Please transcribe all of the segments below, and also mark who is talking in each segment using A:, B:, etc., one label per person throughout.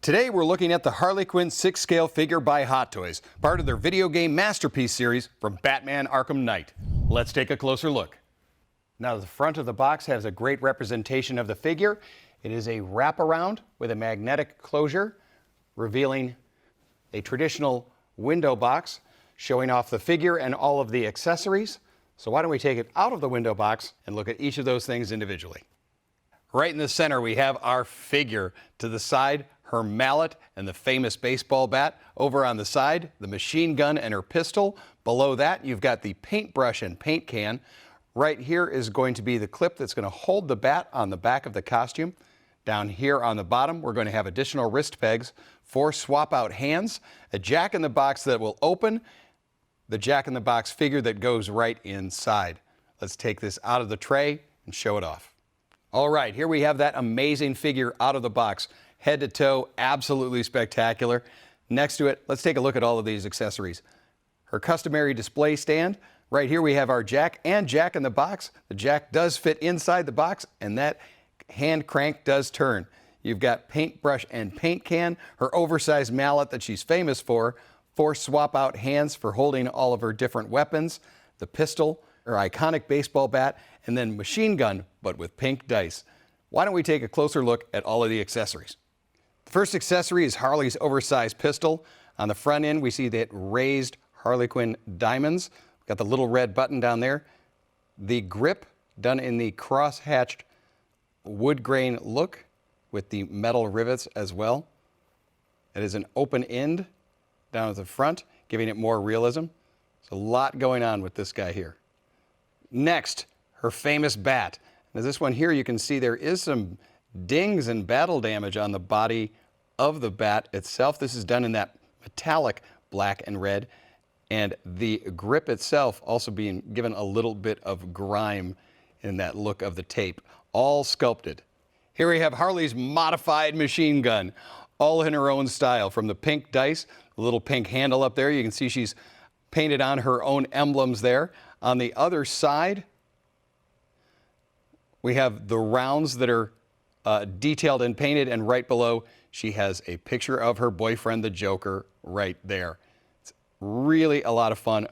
A: Today we're looking at the Harley Quinn 6-scale figure by Hot Toys, part of their video game Masterpiece series from Batman Arkham Knight. Let's take a closer look. Now the front of the box has a great representation of the figure. It is a wraparound with a magnetic closure, revealing a traditional window box, showing off the figure and all of the accessories. So why don't we take it out of the window box and look at each of those things individually. Right in the center we have our figure. To the side, her mallet and the famous baseball bat. Over on the side, the machine gun and her pistol. Below that, you've got the paintbrush and paint can. Right here is going to be the clip that's going to hold the bat on the back of the costume. Down here on the bottom, we're going to have additional wrist pegs, 4 swap-out hands, a jack-in-the-box that will open, the jack-in-the-box figure that goes right inside. Let's take this out of the tray and show it off. All right, here we have that amazing figure out of the box. Head to toe, absolutely spectacular. Next to it, let's take a look at all of these accessories. Her customary display stand. Right here we have our jack and jack in the box. The jack does fit inside the box, and that hand crank does turn. You've got paintbrush and paint can, her oversized mallet that she's famous for, 4 swap-out hands for holding all of her different weapons, the pistol, her iconic baseball bat, and then machine gun, but with pink dice. Why don't we take a closer look at all of the accessories? The first accessory is Harley's oversized pistol. On the front end, we see that raised Harley Quinn diamonds. Got the little red button down there. The grip done in the cross-hatched wood grain look with the metal rivets as well. It is an open end down at the front, giving it more realism. There's a lot going on with this guy here. Next, her famous bat. Now this one here, you can see there is some dings and battle damage on the body of the bat itself. This is done in that metallic black and red. And the grip itself also being given a little bit of grime in that look of the tape, all sculpted. Here we have Harley's modified machine gun, all in her own style, from the pink dice, the little pink handle up there. You can see she's painted on her own emblems there. On the other side, we have the rounds that are detailed and painted, and right below, she has a picture of her boyfriend, the Joker, right there. Really a lot of fun,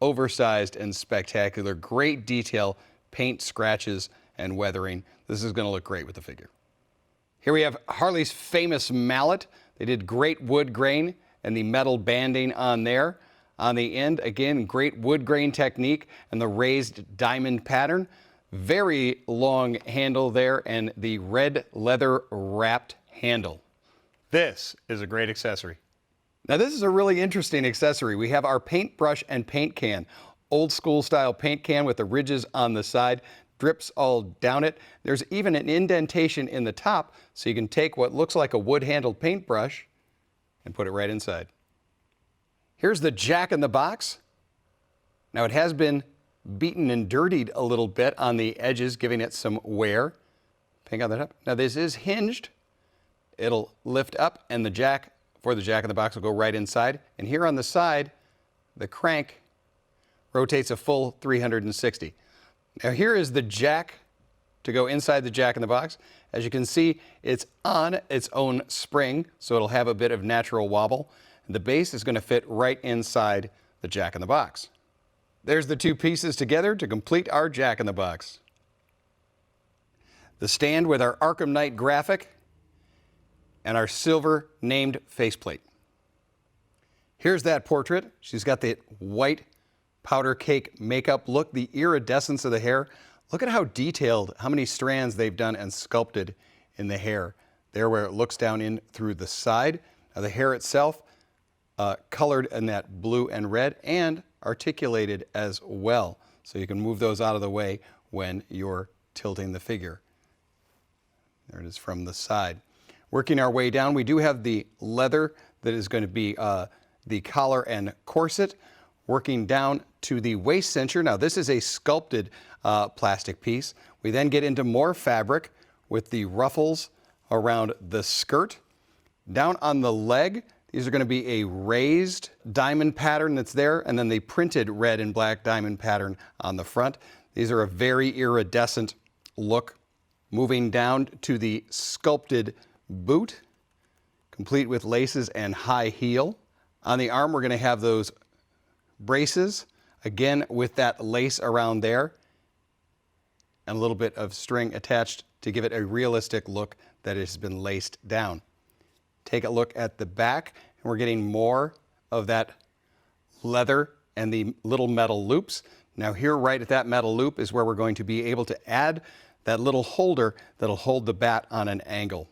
A: oversized and spectacular. Great detail, paint scratches and weathering. This is going to look great with the figure. Here we have Harley's famous mallet. They did great wood grain and the metal banding on there. On the end, again, great wood grain technique and the raised diamond pattern. Very long handle there and the red leather wrapped handle. This is a great accessory. Now this is a really interesting accessory. We have our paintbrush and paint can. Old school style paint can with the ridges on the side, drips all down it. There's even an indentation in the top so you can take what looks like a wood-handled paintbrush and put it right inside. Here's the jack in the box. Now it has been beaten and dirtied a little bit on the edges, giving it some wear. Pink on the top. Now this is hinged. It'll lift up and the jack for the jack in the box will go right inside. And here on the side, the crank rotates a full 360. Now here is the jack to go inside the jack in the box. As you can see, it's on its own spring, so it'll have a bit of natural wobble. The base is going to fit right inside the jack in the box. There's the two pieces together to complete our jack in the box. The stand with our Arkham Knight graphic and our silver named faceplate. Here's that portrait. She's got the white powder cake makeup look, the iridescence of the hair. Look at how detailed, how many strands they've done and sculpted in the hair. There where it looks down in through the side. Now the hair itself colored in that blue and red and articulated as well. So you can move those out of the way when you're tilting the figure. There it is from the side. Working our way down, we do have the leather that is going to be the collar and corset. Working down to the waist cincher. Now this is a sculpted plastic piece. We then get into more fabric with the ruffles around the skirt. Down on the leg, these are going to be a raised diamond pattern that's there, and then the printed red and black diamond pattern on the front. These are a very iridescent look. Moving down to the sculpted boot. complete with laces and high heel. On the arm, we're going to have those braces, again with that lace around there and a little bit of string attached to give it a realistic look that it has been laced down. Take a look at the back, and we're getting more of that leather and the little metal loops. Now here, right at that metal loop, is where we're going to be able to add that little holder that'll hold the bat on an angle.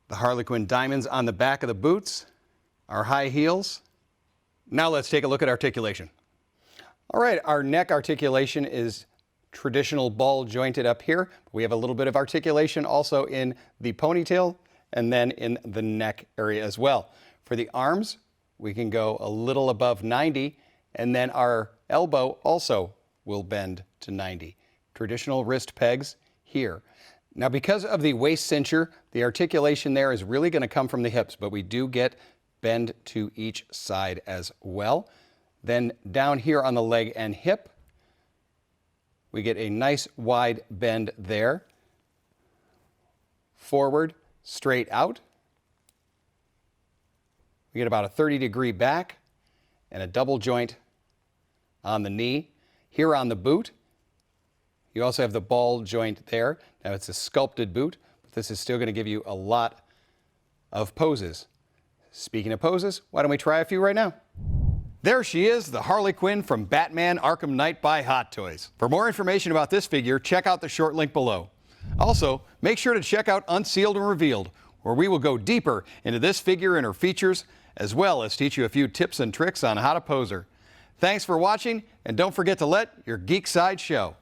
A: The Harley Quinn diamonds on the back of the boots, our high heels. Now let's take a look at articulation. All right, our neck articulation is traditional ball jointed up here. We have a little bit of articulation also in the ponytail and then in the neck area as well. For the arms, we can go a little above 90, and then our elbow also will bend to 90. Traditional wrist pegs here. Now, because of the waist cincher, the articulation there is really going to come from the hips, but we do get bend to each side as well. Then down here on the leg and hip, we get a nice wide bend there. Forward, straight out. We get about a 30-degree back and a double joint on the knee. Here on the boot, you also have the ball joint there. Now it's a sculpted boot, but this is still going to give you a lot of poses. Speaking of poses, why don't we try a few right now? There she is, the Harley Quinn from Batman Arkham Knight by Hot Toys. For more information about this figure, check out the short link below. Also, make sure to check out Unsealed and Revealed, where we will go deeper into this figure and her features, as well as teach you a few tips and tricks on how to pose her. Thanks for watching, and don't forget to let your geek side show.